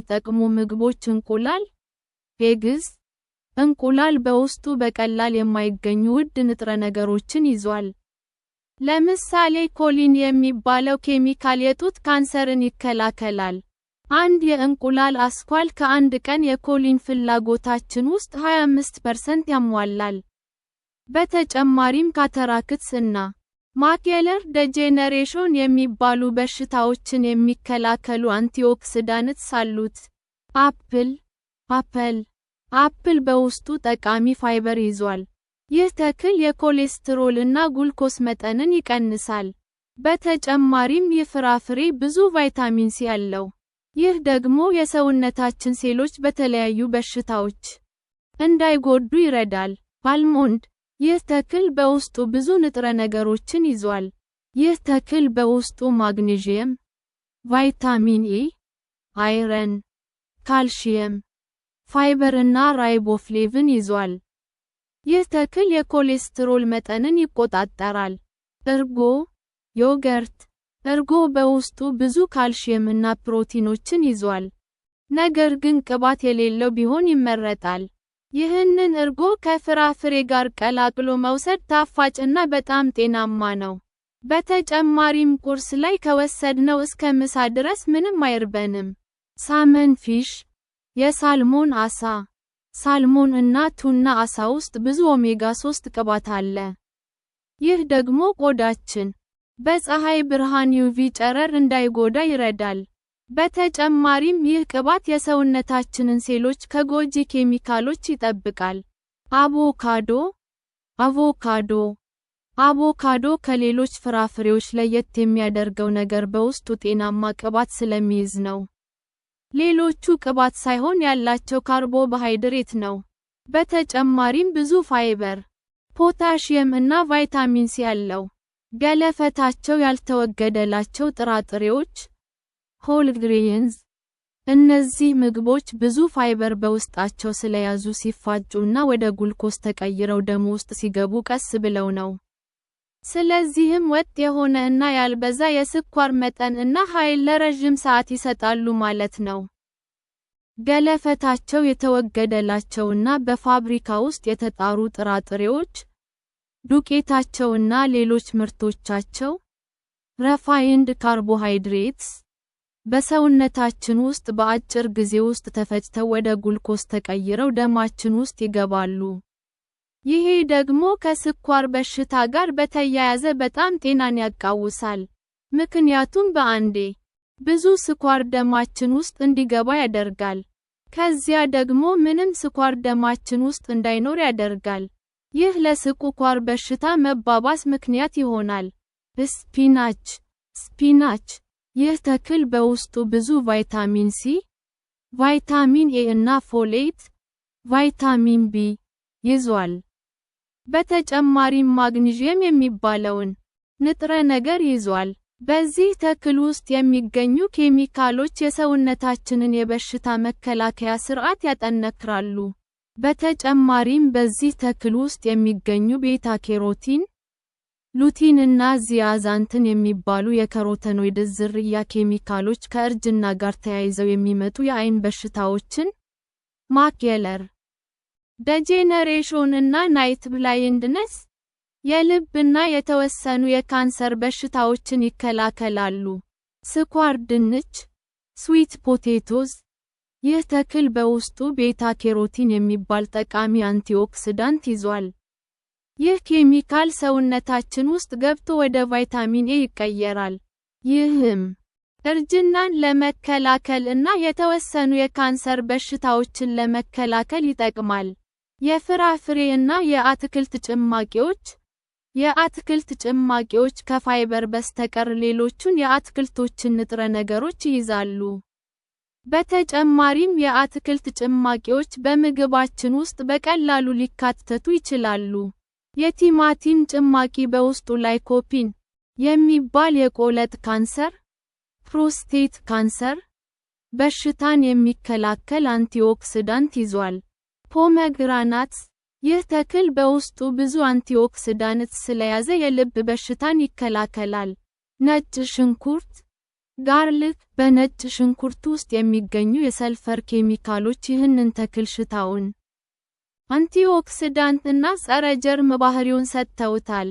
የሚጠቅሙ ምግቦች እንቁላል ኤግስ እንቁላል በውስጡ በቀላል የማይገኙ ውድ ንጥረ ነገሮችን ይዟል። ለምሳሌ ኮሊን የሚባለው ኬሚካል የጡት ካንሰርን ይከላከላል። አንድ የእንቁላል አስኳል ከአንድ ቀን የኮሊን ፍላጎታችን ውስጥ 25% ያሟላል። በተጨማሪም ካታራክትስ እና ማኩለር ዴጀነሬሽን የሚባሉ በሽታዎችን የሚከላከሉ አንቲኦክሲዳንትስ አሉት። አፕል በውስጡ ጠቃሚ ፋይበር ይዟል። ይህ ተክል የኮሌስትሮል እና ጉልኮስ መጠንን ይቀንሳል። በተጨማሪም ይህ ፍራፍሬ ብዙ ቫይታሚን ሲ አለው። ይህ ደግሞ የሰውነታችን ሴሎች በተለያዩ በሽታዎች እንዳይጎዱ ይረዳል። አልሞንድ ይህ ተክል በውስጡ ብዙ ንጥረ ነገሮችን ይዟል። ይህ ተክል በውስጡ ማግኔዥየም፣ ቫይታሚን ኤ፣ አይረን፣ ካልሲየም፣ ፋይበር እና ራይቦፍሌቪን ይዟል። ይህ ተክል የኮሌስትሮል መጠንን ይቆጣጠራል። ዮገርት እርጎ በውስጡ ብዙ ካልሲየም እና ፕሮቲኖችን ይዟል። ነገር ግን ቅባት የሌለው ቢሆን ይመረጣል። ይህንን እርጎ ከፍራፍሬ ጋር ቀላቅሎ መውሰድ ጣፋጭ እና በጣም ጤናማ ነው። በተጨማሪም ቁርስ ላይ ከወሰድነው እስከ ምሳ ድረስ ምንም አይርበንም። ሳልመን ፊሽ የሳልሞን ዓሳ ሳልሞን እና ቱና ዓሳ ውስጥ ብዙ ኦሜጋ 3 ቅባት አለ። ይህ ደግሞ ቆዳችን በፀሐይ ብርሃን ዩቪ ጨረር እንዳይጎዳ ይረዳል። በተጨማሪም ይህ ቅባት የሰውነታችንን ሴሎች ከጎጂ ኬሚካሎች ይጠብቃል። አቮካዶ ከሌሎች ፍራፍሬዎች ለየት የሚያደርገው ነገር በውስጡ ጤናማ ቅባት ስለሚይዝ ነው። ሌሎቹ ቅባት ሳይሆን ያላቸው ካርቦሃይድሬት ነው። በተጨማሪም ብዙ ፋይበር፣ ፖታሺየም እና ቫይታሚን ሲ አለው። ገለፈታቸው ያልተወገደላቸው ጥራጥሬዎች ሆል ግሬንስ እነዚህ ምግቦች ብዙ ፋይበር በውስጣቸው ስለያዙ ሲፋጩ እና ወደ ጉልኮስ ተቀይረው ደም ውስጥ ሲገቡ ቀስ ብለው ነው። ስለዚህም ወጥ የሆነ እና ያልበዛ የስኳር መጠን እና ኃይል ለረጅም ሰዓት ይሰጣሉ ማለት ነው። ገለፈታቸው የተወገደላቸውና በፋብሪካ ውስጥ የተጣሩ ጥራጥሬዎች፣ ዱቄታቸውና ሌሎች ምርቶቻቸው ሪፋይንድ ካርቦሃይድሬትስ በሰውነታችን ውስጥ በአጭር ጊዜ ውስጥ ተፈጭተው ወደ ጉልኮስ ተቀይረው ደማችን ውስጥ ይገባሉ። ይሄ ደግሞ ከስኳር በሽታ ጋር በተያያዘ በጣም ጤናን ያቃውሳል። ምክንያቱም በአንዴ ብዙ ስኳር ደማችን ውስጥ እንዲገባ ያደርጋል። ከዚያ ደግሞ ምንም ስኳር ደማችን ውስጥ እንዳይኖር ያደርጋል። ይህ ለስኳር በሽታ መባባስ ምክንያት ይሆናል። ስፒናች ይህ ተክል በውስጡ ብዙ ቫይታሚን ሲ፣ ቫይታሚን ኤ እና ፎሌት፣ ቫይታሚን ቢ ይዟል። በተጨማሪም ማግኔዥየም የሚባለውን ንጥረ ነገር ይዟል። በዚህ ተክል ውስጥ የሚገኙ ኬሚካሎች የሰውነታችንን የበሽታ መከላከያ ስርዓት ያጠነክራሉ። በተጨማሪም በዚህ ተክል ውስጥ የሚገኙ ቤታ ካሮቲን፣ ሉቲን እና ዚያዛንቲን የሚባሉ የካሮቲኖይድስ ዝርያ ኬሚካሎች ከእርጅና ጋር ተያይዘው የሚመጡ የዓይን በሽታዎችን ማኩለር ዴጀነሬሽን እና ናይት ብላይንድነስ፣ የልብ እና የተወሰኑ የካንሰር በሽታዎችን ይከላከላሉ። ስኳር ድንች ስዊት ፖቴቶስ ይህ ተክል በውስጡ ቤታ ካሮቲን የሚባል ጠቃሚ አንቲኦክሲዳንት ይዟል። ይህ ኬሚካል ሰውነታችን ውስጥ ገብቶ ወደ ቫይታሚን ኤ ይቀየራል። ይህም እርጅናን ለመከላከል እና የተወሰኑ የካንሰር በሽታዎችን ለመከላከል ይጠቅማል። የፍራፍሬ እና የአትክልት ጭማቂዎች የአትክልት ጭማቂዎች ከፋይበር በስተቀር ሌሎቹን የአትክልቶችን ንጥረ ነገሮች ይይዛሉ። በተጨማሪም የአትክልት ጭማቂዎች በምግባችን ውስጥ በቀላሉ ሊካተቱ ይችላሉ። የቲማቲም ጭማቂ በውስጡ ላይኮፒን የሚባል የቆለጥ ካንሰር፣ ፕሮስቴት ካንሰር በሽታን የሚከላከል አንቲኦክሲዳንት ይዟል። ፖሜግራናት ይህ ተክል በውስጡ ብዙ አንቲኦክሲዳንትስ ስለያዘ የልብ በሽታን ይከላከላል። ነጭ ሽንኩርት ጋርሊክ በነጭ ሽንኩርት ውስጥ የሚገኙ የሰልፈር ኬሚካሎች ይህንን ተክል ሽታውን አንቲኦክሲዳንት እና ጸረ ጀርም ባህሪውን ሰጥተውታል።